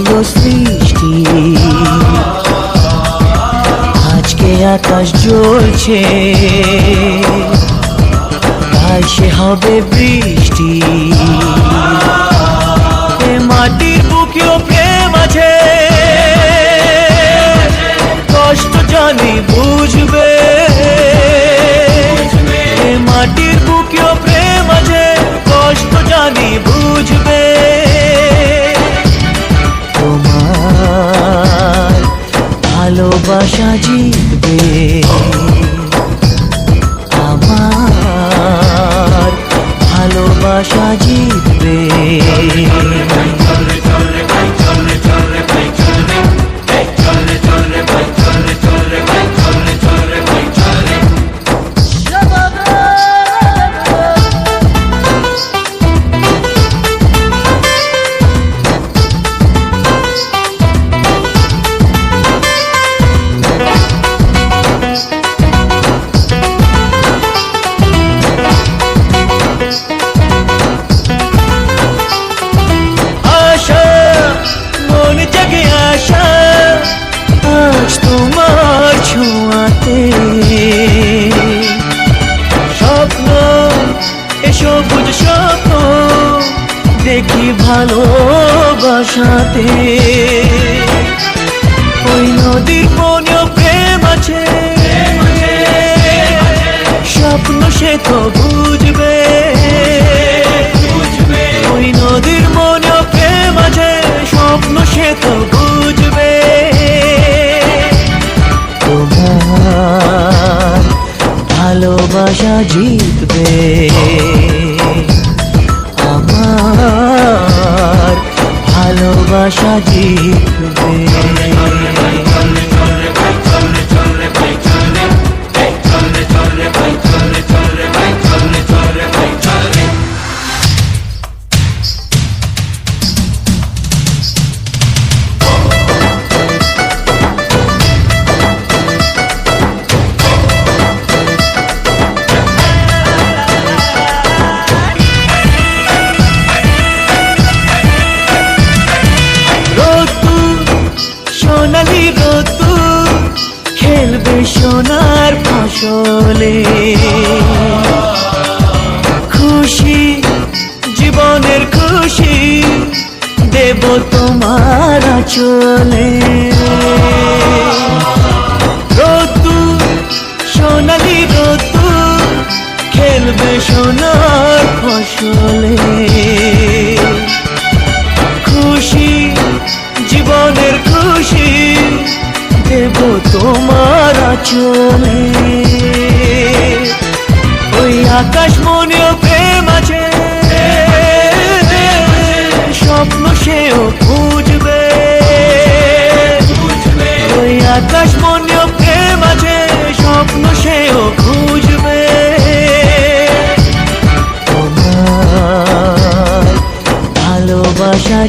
এলো সৃষ্টি, আজকে আকাশ জ্বলছে, তাই সে হবে বৃষ্টি। এ মাটির বুকেও প্রেম আছে, কষ্ট জানি বুঝবে। এ মাটির বুকেও প্রেম আছে, কষ্ট জানি বুঝবে। তোমার ভালোবাসা জিতবে, আমার ভালোবাসা জিতবে। তোমার ছোঁয়াতে স্বপ্ন, এসো বুঝ স্বপ্ন দেখি ভালোবাসাতে। ওই নদীর মনেও প্রেম আছে, স্বপ্ন সে তো বুঝবে। ওই নদীর মনেও প্রেম আছে, স্বপ্ন সে তো বুঝবে। তোমার ভালোবাসা জিতবে, আমার ভালোবাসা জিতবে। সোনালি রোদ্দুর খেলবে সোনার ফসলে, খুশি জীবনের খুশি দেব তোমার আঁচলে। রোদ্দুর সোনালি রোদ্দুর খেলবে সোনার ফসলে, খুশি জীবনের খুশি দেব তোমার আঁচলে। ওই আকাশ মনেও প্রেম আছে, স্বপ্ন সেও বুঝবে। ওই আকাশ মনেও প্রেম আছে, স্বপ্ন সেও বুঝবে। তোমার ভালোবাসা